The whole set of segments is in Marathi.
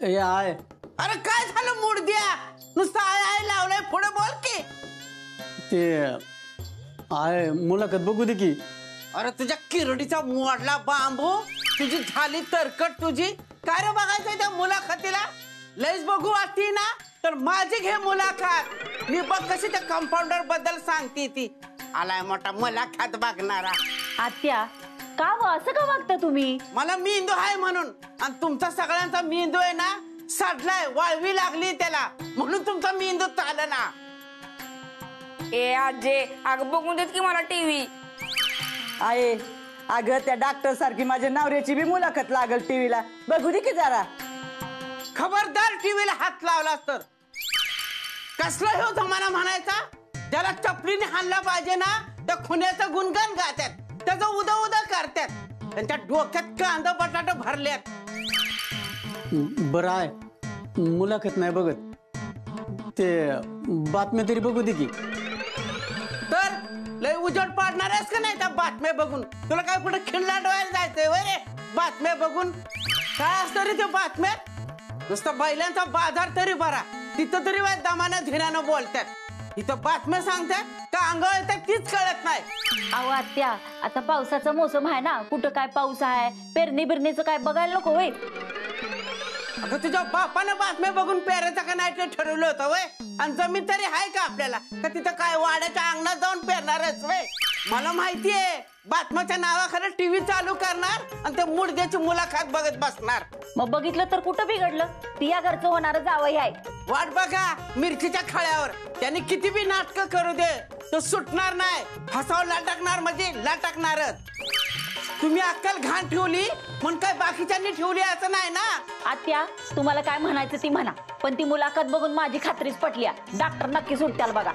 ए आय, अरे काय झालं मूड द्या नुसतं आय आय लावलंय पुढे बोल की. ते आय मुलाखत बघू दे की. अरे तुझ्या किरडीचा मोडला बांबू, तुझी झाली तरकट तुझी. काय रे बघायचंय त्या मुलाखतीला? लयच बघू वाटती ना तर माझी घे मुलाखत. मी बघ कशी त्या कंपाऊंडर बद्दल सांगते ती. आलाय मोठा मुलाखत बघणारा. आत्या का असं का वागता तुम्ही? मला मेंदू आहे म्हणून, आणि तुमचा सगळ्यांचा मेंदू आहे ना सडलाय, वाळवी लागली त्याला, म्हणून तुमचा मेंदू चालना. ए आजे अगं बघून देत की मला टीव्ही. आहे अगं त्या डॉक्टर सारखी माझ्या नवऱ्याची बी मुलाखत लागल टीव्हीला, बघू दे की जरा. खबरदार टीव्हीला हात लावला तर. कसला हो जमाना म्हणायचा? ज्याला चपलीने हाणला पाहिजे ना त्या खुन्याचं गुणगान गातात, त्याचं उदा उदा करतात, त्यांच्या डोक्यात कांदा बटाटा भरल्यात. बरं आहे, मुलाखत नाही बघत, ते बातम्या तरी बघू दे की. तर लय उजड पाडणार आहेस का नाही त्या बातम्या बघून? तुला काय कुठे खिल्ला डोळ्याला जायचंय वय रे बातम्या बघून? काय असतं रे ते बातम्यात? नुसतं बैलांचा बाजार तरी भरा, तिथं तरी वाय दमानं धिरानं बोलतात. इथं बातम्या सांगतात का अंगावर येतात तीच कळत नाही. अहो आत्या, आता पावसाचा मोसम आहे ना, कुठं काय पाऊस आहे, पेरणी बिरणीचं काय बघायला नको होय? अगं तुझ्या बापानं बातम्या बघून पेरायचं का नाही ते ठरवलं होतं वय? आणि जमीन तरी आहे का आपल्याला का तिथं काय वाड्याच्या अंगणात जाऊन पेरणारच वय? मला माहितीये बातम्याच्या नावाखाली टीव्ही चालू करणार आणि ते मुडद्याची मुलाखत बघत बसणार. मग बघितलं तर कुठं बिघडलं? ती या घरचं होणार जावई आहे. वाट बघा मिरचीच्या खळ्यावर, त्यांनी किती बी नाटकं करू दे तो सुटणार नाही. फसाव लटकणार म्हणजे लटकणारच. तुम्ही अक्कल घाण ठेवली म्हणून काय बाकीच्यांनी ठेवली असं नाही ना. आत्या तुम्हाला काय म्हणायचं ती म्हणा, पण ती मुलाखत बघून माझी खात्रीच पटली. डॉक्टर नक्की सुटत्याल बघा.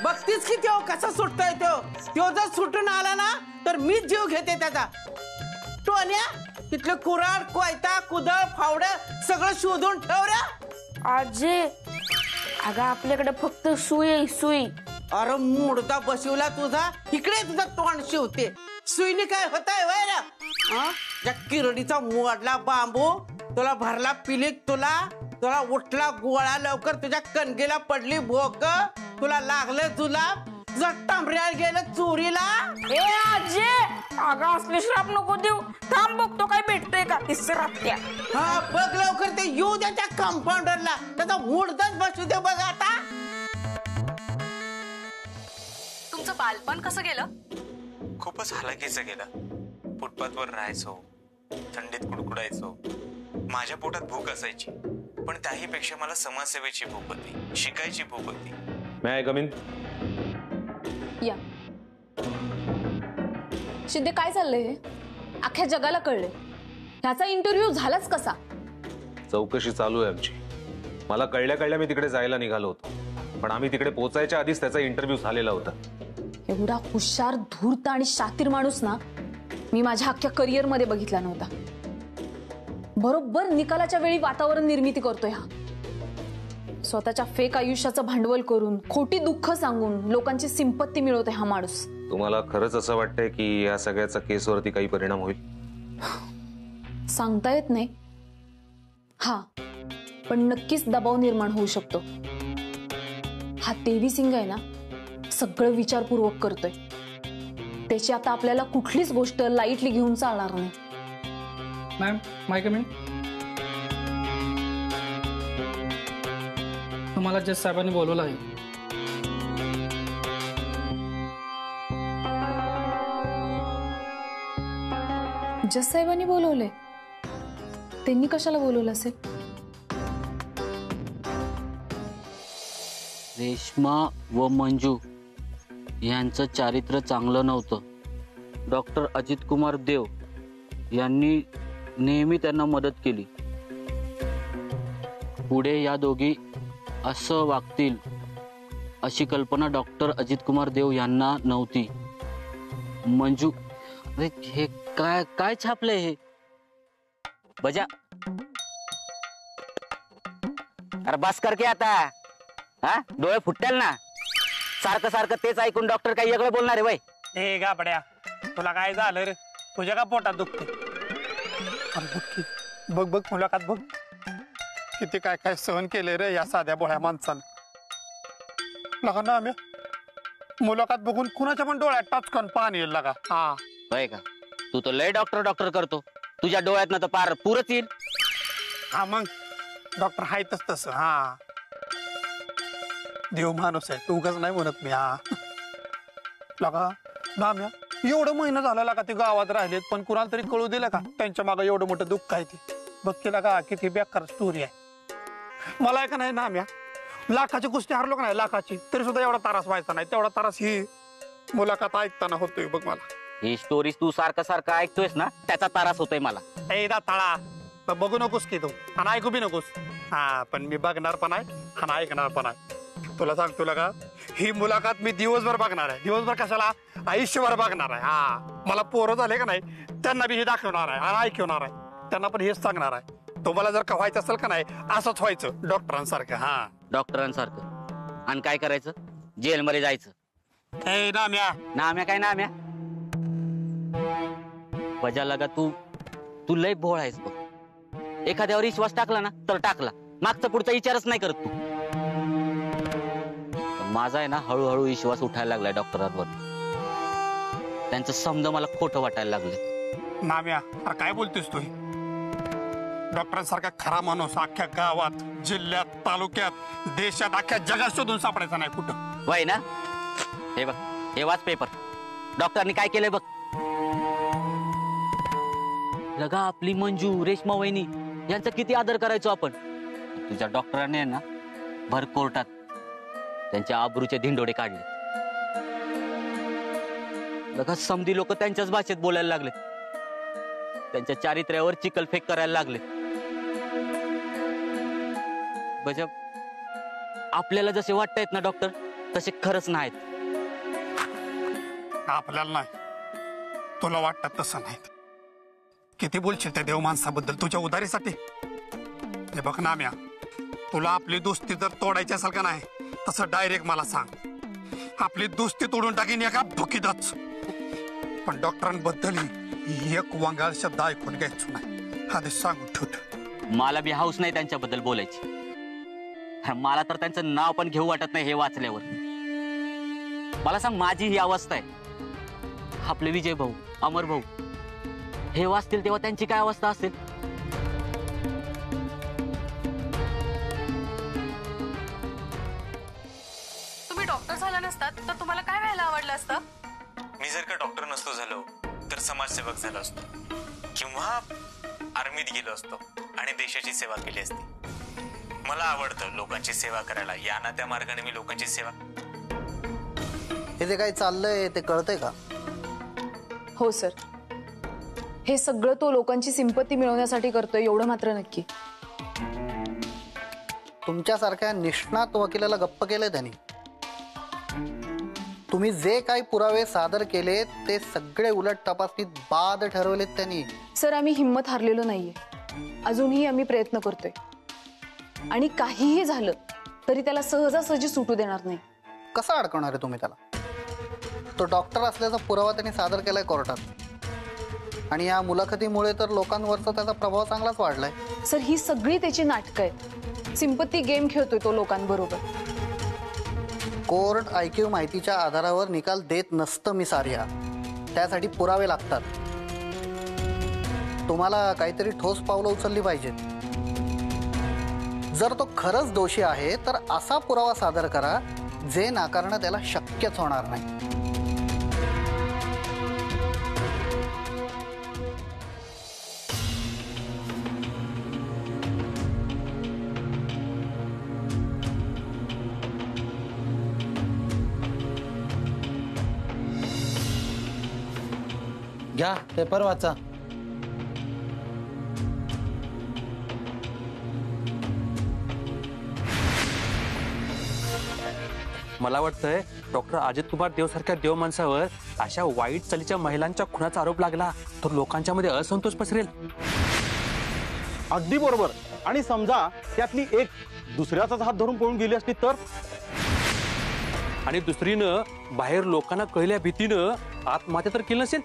बघतीच की तो कसा सुटतोय तो जर सुटून आला ना तर मीच जीव घेते त्याचा. टोन्या तिथलं कुराड कोयता कुदळ फावड सगळं शोधून ठेव रे. आजे अगं आपल्याकडे फक्त सुई आहे सुई. अरे मुडदा बसवला तुझा, इकडे तुझा तोंड शिवते. सुईने काय होतंय वय रे? त्या किरडीचा मोडला बांबू, तुला भरला पिलीक, तुला उठला गोळा लवकर, तुझ्या कणगीला पडली भोक, तुला लागलं जुलाब, तुझा टांबऱ्याला गेलं चोरीला. ए आजे अगं असले श्राप नको देऊ, थांब बघतो काय भेटतंय का. तिसऱ्या हा बघ लवकर, ते येऊ द्या त्या कंपाऊंडरला, त्याचा मुडदाच बसू दे बघ आता. तुमचं बालपण कसं गेलं? खूपच हालाकीचं गेलं. फुटपाथवर राहायचो, थंडीत कुडकुडायचो. माझ्या पोटात भूक असायची, पण त्याहीपेक्षा मला समाजसेवेची भूक होती, शिकायची भूक होती. मैं आय कम इन? या शिंदे, काय चाललंय हे? अख्ख्या जगाला कळलंय. ह्याचा इंटरव्ह्यू झालाच कसा? चौकशी चालू आहे आमची. मला कळल्या मी तिकडे जायला निघालो होतो, पण आम्ही तिकडे पोहोचायच्या आधीच त्याचा इंटरव्ह्यू झालेला होता. एवढा हुशार धूर्त आणि शातीर माणूस ना मी माझ्या अख्ख्या करिअर मध्ये बघितला नव्हता. बरोबर निकालाच्या वेळी वातावरण निर्मिती करतोय हा. स्वतःच्या फेक आयुष्याचं भांडवल करून, खोटी दुःख सांगून लोकांची सिंपत्ती मिळवतोय हा माणूस. तुम्हाला खरंच असं वाटतंय की या सगळ्याचा केसवरती काही परिणाम होईल? सांगता येत नाही. हा पण नक्कीच दबाव निर्माण होऊ शकतो. हा देवी सिंग आहे ना, सगळं विचारपूर्वक करतोय. त्याची आता आपल्याला कुठलीच गोष्ट लाईटली घेऊन चालणार नाही. Ma'am my come in? तुम्हाला जज साहेबांनी बोलवलं आहे. जज साहेबांनी बोलवले? त्यांनी कशाला बोलवलं असेल? रेश्मा व मंजू यांचं चारित्र्य चांगलं नव्हतं. डॉक्टर अजित कुमार देव यांनी नेहमी त्यांना मदत केली. पुढे या दोघी असं वागतील अशी कल्पना डॉक्टर अजित कुमार देव यांना नव्हती. मंजू, अरे हे काय काय छापलंय हे? बजा, अरे बस कर की आता. हा डोळे फुटतील ना. सारखं सारखं तेच ऐकून डॉक्टर काही वेगळं बोलणार आहे वय? ए गाबड्या, तुला काय झालं रे? तुझ्या का पोटात दुखते? बघ बघ मुलाखत बघ, किती काय काय सहन केले रे या साध्या बोळ्या माणसानं. लगा ना आम्ही मुलाखत बघून कुणाच्या पण डोळ्यात टाचकन पाणी येईल लगा. हा होय का? तू तर लय डॉक्टर डॉक्टर करतो, तुझ्या डोळ्यात ना तर पार पुरच येईल. हा मग डॉक्टर आहेतच तसं. हा देव माणूस आहे, तू उगाच नाही म्हणत मी. हा लगा नाम्या एवढं महिना झाला लगा ते गावात राहिलेत, पण कुणाला तरी कळू दिलं का त्यांच्या मागे एवढं मोठं दुःख आहे ते? बघ केला का किती बेकार स्टोरी आहे. मला का नाही नाम्या, लाखाची कुस्ती हारलो का नाही लाखाची, तरी सुद्धा एवढा त्रास व्हायचा नाही तेवढा त्रास ही मुलाखत ऐकताना होतोय बघ मला. ही स्टोरी तू सारखं सारखं ऐकतोयस ना, त्याचा त्रास होतोय मला. ए दाताळा, तर बघू नकोस की तू आणि ऐकू बी नकोस. हा पण मी बघणार पण आहे आणि ऐकणार पण आहे. तुला सांगतो का, ही मुलाखत मी दिवसभर बघणार आहे. दिवसभर कशाला, आयुष्यभर बघणार आहे. हा मला पोरं झाले का नाही त्यांना बी हे दाखवणार आहे आणि ऐकवणार आहे. त्यांना पण हेच सांगणार आहे, तुम्हाला जर का व्हायचं असेल का नाही असंच व्हायचं डॉक्टरांसारखं. हा डॉक्टरांसारखं. आणि काय करायचं? जेलमध्ये जायचं. ए नाम्या, नाम्या काय नाम्या? बजा लगा तू लय भोळ आहेस बघ. एखाद्यावर विश्वास टाकला ना तर टाकला, मागचा पुढचा विचारच नाही करत तू. माझा आहे ना हळूहळू विश्वास उठायला लागलाय डॉक्टरांवर. त्यांचं समज मला खोटं वाटायला लागलं. नाम्या अरे काय बोलतोस तू? डॉक्टरांसारखा खरा माणूस अख्ख्या गावात, जिल्ह्यात, तालुक्यात, देशात, अख्ख्या जगात शोधून सापडायचा नाही कुठं. वय ना? हे बघ, हे वाच पेपर. डॉक्टरनी काय केलंय बघ. लगा आपली मंजू, रेश्मा वहिनी यांचा किती आदर करायचो आपण. तुझ्या डॉक्टरांनी ना भर कोर्टात त्यांच्या आबरूचे धिंडोडे काढले. लगा समधी लोक त्यांच्याच भाषेत बोलायला लागले, त्यांच्या चारित्र्यावर चिखलफेक करायला लागले. बजा आपल्याला जसे वाटतायत ना डॉक्टर तसे खरंच नाहीत. आपल्याला नाही, तुला वाटत तसं नाही. किती बोलशील त्या देव माणसाबद्दल तुझ्या उदारीसाठी. हे बघ नाम्या, तुला आपली दोस्ती जर तोडायची असेल का नाही तसं डायरेक्ट मला सांग. आपली दोस्ती तोडून टाकीन एका भुकीतच. पण डॉक्टरांबद्दल एक वंगाळ शब्द ऐकून घ्यायचो नाही, आधीच सांगून ठेवतो. मला बी हाऊस नाही त्यांच्याबद्दल बोलायची. मला तर त्यांचं नाव पण घेऊ वाटत नाही हे वाचल्यावर. मला सांग, माझी ही अवस्था आहे. आपले विजय भाऊ, अमर भाऊ हे वाचतील तेव्हा त्यांची काय अवस्था असेल. तुम्ही डॉक्टर झाला नसतात तर तुम्हाला काय व्हायला आवडलं असतं? मी जर का डॉक्टर नसतो झालो तर समाजसेवक झालो असतो, किंवा आर्मीत गेलो असतो आणि देशाची सेवा केली असती. मला आवडतं लोकांची सेवा करायला. या ना त्या मार्गाने मी लोकांची सेवा. हे जे काही चाललंय ते कळतंय का? हो सर, हे सगळं तो लोकांची सिंपत्ती मिळवण्यासाठी करतोय एवढं मात्र नक्की. तुमच्यासारख्या निष्णात वकिलाला गप्प केलंय त्यांनी. तुम्ही जे काही पुरावे सादर केले ते सगळे उलट तपासणीत बाद ठरवलेत त्यांनी. सर, आम्ही हिंमत हारलेलो नाहीये. अजूनही आम्ही प्रयत्न करतोय आणि काहीही झालं तरी त्याला सहजासहजी सुटू देणार नाही. कसं अडकवणार आहे तुम्ही त्याला? तो डॉक्टर असल्याचा पुरावा त्यांनी सादर केलाय कोर्टात, आणि या मुलाखतीमुळे तर लोकांवरचा त्याचा प्रभाव चांगलाच वाढलाय. सर, ही सगळी त्याची नाटकं आहेत. सिंपत्ती गेम खेळतोय तो लोकांबरोबर. कोर्ट IQ माहितीच्या आधारावर निकाल देत नसतं मी सार्या. त्यासाठी पुरावे लागतात. तुम्हाला काहीतरी ठोस पावलं उचलली पाहिजेत. जर तो खरंच दोषी आहे तर असा पुरावा सादर करा जे नाकारणं त्याला शक्यच होणार नाही. घ्या पेपर वाचा. मला वाटतंय डॉक्टर अजित कुमार देव सारख्या देव माणसावर अशा वाईट चालीच्या महिलांच्या खुनाचा आरोप लागला तर लोकांच्या मध्ये असंतोष पसरेल. अगदी बरोबर. आणि समजा त्यातली एक दुसऱ्याचाच हात धरून पळून गेली असती तर, आणि दुसरीनं बाहेर लोकांना कळल्या भीतीनं आत्महत्या तर केली नसेल.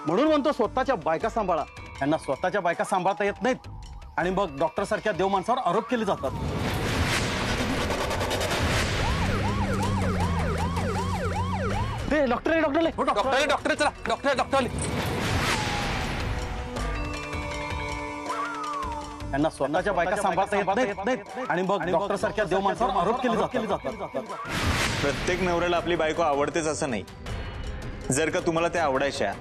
म्हणून म्हणतो स्वतःच्या बायका सांभाळा. त्यांना स्वतःच्या बायका सांभाळता येत नाहीत आणि मग डॉक्टर सारख्या देव माणसावर आरोप केले जातात. ते डॉक्टर डॉक्टर चला डॉक्टर त्यांना स्वतःच्या बायका सांभाळता येत नाहीत आणि मग डॉक्टर सारख्या देव माणसावर आरोप केले जातात. प्रत्येक नवऱ्याला आपली बायको आवडतेच असं नाही. जर का तुम्हाला त्या आवडायच्या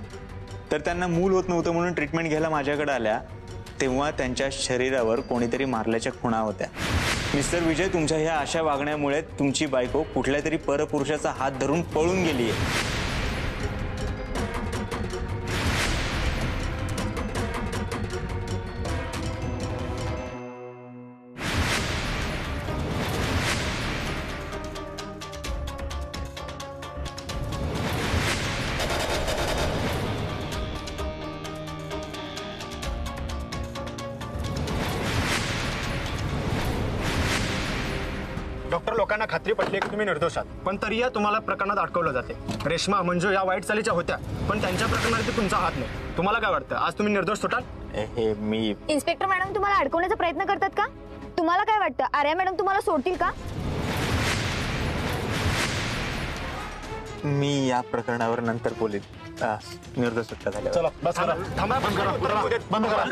तर त्यांना मूल होत नव्हतं म्हणून ट्रीटमेंट घ्यायला माझ्याकडे आल्या तेव्हा त्यांच्या शरीरावर कोणीतरी मारल्याच्या खुणा होत्या. मिस्टर विजय, तुमच्या ह्या अशा वागण्यामुळे तुमची बायको कुठल्या तरी परपुरुषाचा हात धरून पळून गेलीये. डॉक्टर लोकांना खात्री पटली की तुम्ही निर्दोष आहात, पण तरीही तुम्हाला प्रकरणात अडकवलं जाते. रेश्मा मंजू या वाईट चालीच्या होत्या, पण त्यांच्या प्रकरणात तुमचा हात नाही. तुम्हाला काय वाटतं, आज तुम्ही निर्दोष सुटाल? हे मी इन्स्पेक्टर मॅडम तुम्हाला अडकवण्याचा प्रयत्न करतात का? तुम्हाला काय वाटतं, आर्या मॅडम तुम्हाला सोडतील का? मी या प्रकरणावर नंतर बोलेन. निर्दोष सुटका झाल्यावर. चला बस करा. थांबा, बंद करा. बंद करा.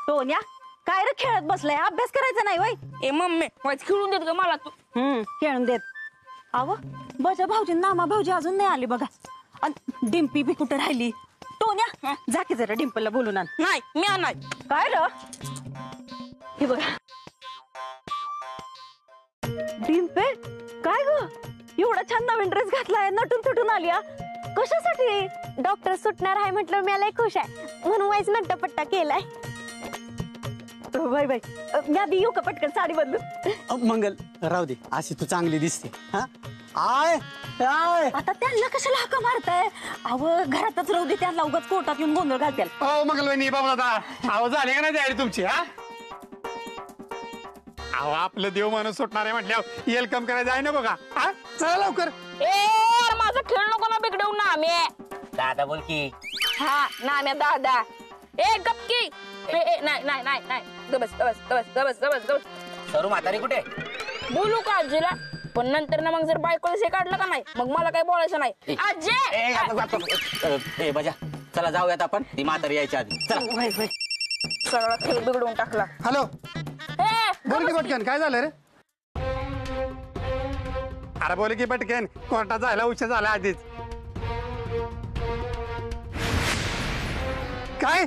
टोन्या, काय रे खेळत बसलाय, अभ्यास करायचा नाही वय? ए मम्मी वाईट खेळून देत ग मला तू. खेळून देत. अव बजा भाऊजी नामा भाऊजी अजून नाही आली बघा. आणि डिम्पी बी कुठे राहिली? टोन्या जा की जरा डिम्पलला बोलून आण. नाही मी नाही. काय र हे बघा. डिम्पे काय ग, एवढा छान नवीन ड्रेस घातलाय, नटून थटून आली. कशासाठी? डॉक्टर सुटणार आहे म्हटलं मी लय खुश आहे म्हणून वाईच नट्टापट्टा केलाय. बाय बाय, मी आधी येऊ का पटकन साडी बदलून? मंगल राहू दे, अशी तू चांगली दिसते. हा आय आय आता त्यांना कशाला हाका मारताय? अव घरातच राहू दे, त्यांना उगाच कोर्टात येऊन गोंधळ घालतील. हो मंगल वहिनी, बाबा दादा आवाज झाले का नाही तयारी तुमची? हा अहो आपलं देव माणूस सुटणार आहे म्हटल्यावर वेलकम करायचं आहे नको का? हा चला लवकर. ए माझा खेळ नको ना बिघडवू ना. आम्ही दादा बोल की. हा नाम्या दादा. ए गपकी. नाही नाही नाही नाही गबस. सरू म्हातारी कुठे? बोलू का आजीला? पण नंतर ना मग जर बायकोला से काढलं का नाही मग मला काही बोलायचं नाही. आजी ए बजा चला जाऊयात आपण, ती म्हातारी यायच्या आधी. चला. सगळा खेळ बिघडवून टाकला. हॅलो बोल की पटकन, काय झालं रे? अरे बोल की पटकन, कोर्टात जायला उशीर झाला आधीच. काय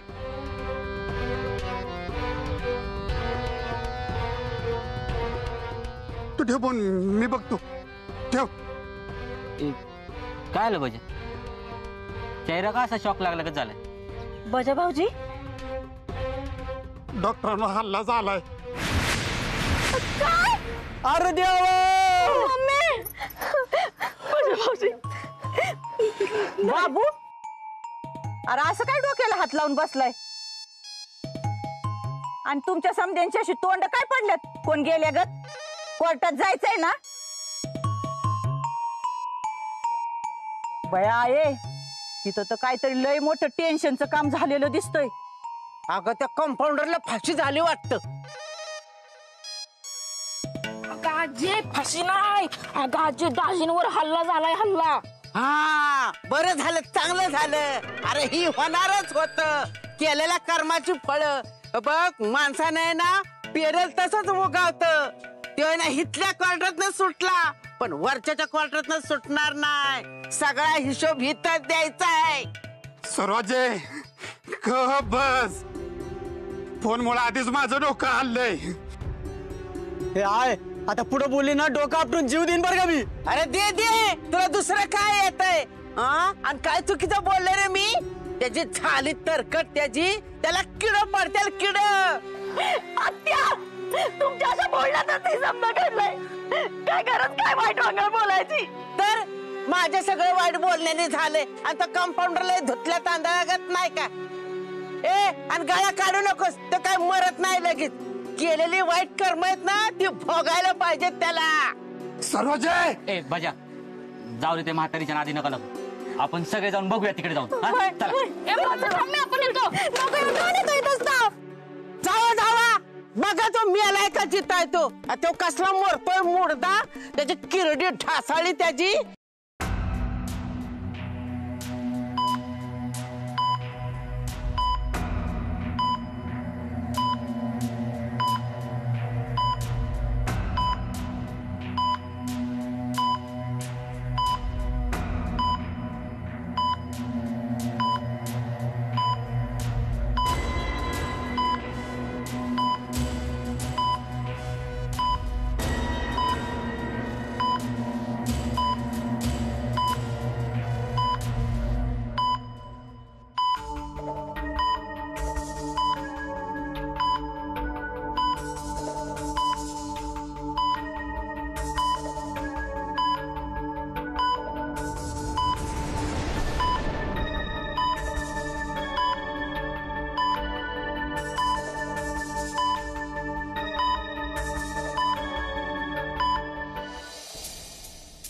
तू ठेव फोन, मी बघतो. ठेव. काय आलं बजा? चेहरा का असा शॉक लागला का झालाय? बजा भाऊजी डॉक्टरांना हल्ला झालाय. अरे देवा. बाबू अरे असं काय डोक्याला हात लावून बसलाय? आणि तुमच्या समद्यांची अशी तोंड काय पडल्यात? कोण गेल्या गत? कोर्टात जायचंय ना? बया आहे तिथं तर काहीतरी लय मोठं टेन्शनचं काम झालेलं दिसतंय. अगं त्या कंपाऊंडरला फाशी झाली वाटतं. अशी नाही, अगं आजी दाजींवर हल्ला झालाय, हल्ला. हा बरं झालं, चांगलं झालं. अरे ही होणारच होत, केलेल्या कर्माची फळं. बघ माणसाने ना पेरेल तसंच उगावत. तो ना हितल्या क्वार्टरातनं सुटला, पण वरच्या क्वार्टरातनं सुटणार नाही. सगळा हिशोब हितच द्यायचा आहे. सरोजे बस, फोन मुळे आधीच माझं डोकं हल्लंय. हे आहे आता पुढे बोलली ना डोकं आपटून जीव देईन बरं का मी. अरे दे दे, तुला दुसरं काय येतंय? आणि काय चुकीचं बोलले रे मी? त्याची झाली तरकट, त्याला किड पडतील, किड. आत्या, तुमच्या अशा बोलण्यातच ते समजा घडलंय. काय गरज काय वाईट वागणं बोलायची? तर माझे सगळे वाईट बोलण्याने झाले आणि तो कंपाऊंडरला धुतल्या तांदळागत नाही का? आणि गळा काढू नकोस, तर काय मरत नाही लगेच. केलेली वाईट कर्म आहेत ना, ती भोगायला पाहिजेत त्याला. सरोजे ए बजा, जाऊ दे ते म्हातारीच्या नादी नका लागू. आपण सगळे जाऊन बघूया तिकडे जाऊन. हा? चला. जावा बघा, तो मेलाय का जिताय तो कसला मरतोय मुर्दा. त्याची किरडी ढासाळी त्याची.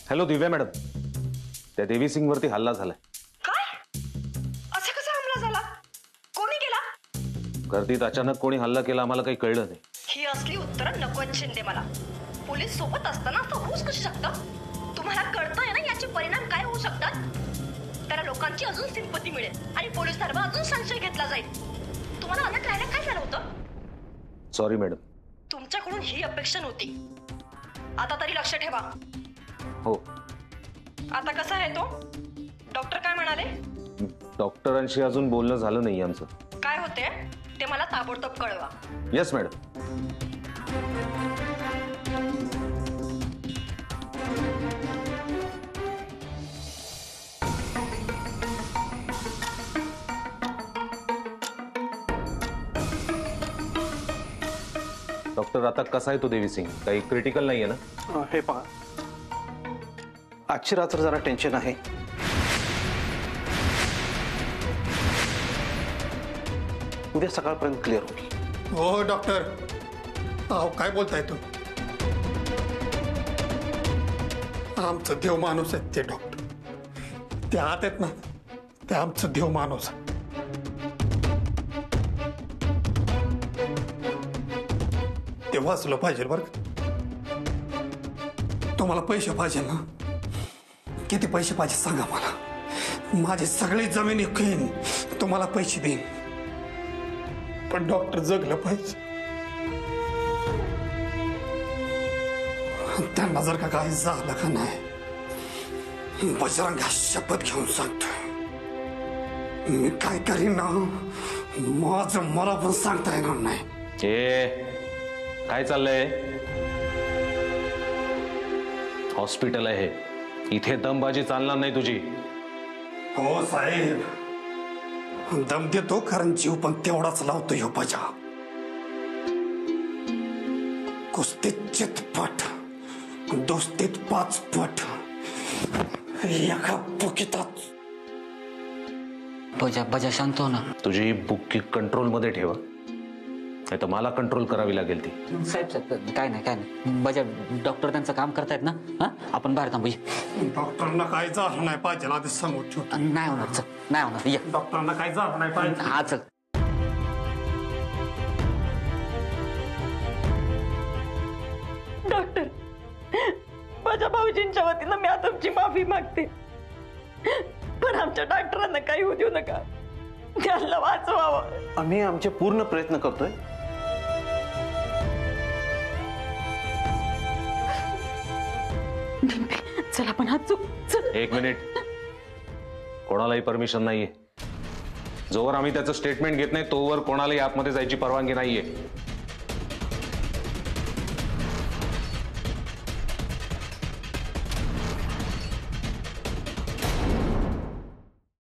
हॅलो दिव्या मॅडम, त्या देवी सिंग वरती हल्ला झालाय. असं कसा हमला झाला? कोणी केला? गर्दीत अचानक कोणी हल्ला केला आम्हाला काही कळलं नाही. ही असली उत्तरं नकोच शिंदे मला. पोलीस सोबत असताना असं होऊच कसं शकतं? तुम्हाला कळतंय ना याचे परिणाम काय होऊ शकतात? त्याला लोकांची अजून सिंपती मिळेल आणि पोलीस दरबा अजून संशय घेतला जाईल. तुम्हाला अलर्ट राहायला काय झालं होतं? Sorry madam. तुमच्याकडून ही अपेक्षा नव्हती. आता तरी लक्ष ठेवा. हो. आता कसा आहे तो? डॉक्टर काय म्हणाले? डॉक्टरांशी अजून बोलणं झालं नाही आमचं. काय होते ते मला ताबडतोब कळवा. Yes madam. डॉक्टर आता कसा आहे तो देवी सिंग? काही क्रिटिकल नाहीये ना? हे पहा, आजची रात्र जरा टेन्शन आहे. उद्या सकाळपर्यंत क्लिअर होईल. हो डॉक्टर, अहो काय बोलताय तू? आमचं देव माणूस आहेत ते डॉक्टर. ते आत आहेत ना, ते आमचं देव माणूस. ते वाचलं पाहिजे बरं का. तुम्हाला पैसे पाहिजे ना? किती पैसे पाहिजे सांगा मला. माझी सगळी जमीन विकून तुम्हाला पैसे देईन, पण डॉक्टर जगलं पाहिजे. त्यांना जर का काही झालं का नाही, बजरंगा शपथ घेऊन सांगतो, मी काय करीन ना माझं मला पण सांगता येणार नाही. काय चाललंय? हॉस्पिटल आहे, इथे दमबाजी चालणार नाही तुझी. हो साहेब, दम देतो कारण जीव पण तेवढाच लावतो ह्यो बजा. कुस्तीत चितपट, दोस्तीत 5 पट, एका बुकीतात. बजा शांत हो ना. तुझी बुक्की कंट्रोल मध्ये ठेवा, नाही तर मला कंट्रोल करावी लागेल ती. साहेब काय नाही बजा, डॉक्टर त्यांचं काम करतायत ना. हा, आपण बाहेर थांबूया. डॉक्टरांना काय झालं नाही पाहिजे ना, ते समोर ठेवतो. नाही होणार, चल. नाही होणार, ये. डॉक्टरांना काय झालं नाही पाहिजे. हा चल. डॉक्टर माझ्या भाऊजींच्या वतीनं मी तुमची माफी मागते, पण आमच्या डॉक्टरांना काही होऊ देऊ नका, त्यांना वाचवावं. आम्ही आमचे पूर्ण प्रयत्न करतोय. चला पण हा चूक. एक मिनिट, कोणालाही परमिशन नाहीये. जोवर आम्ही त्याचं स्टेटमेंट घेत नाही तोवर कोणालाही आतमध्ये जायची परवानगी नाहीये.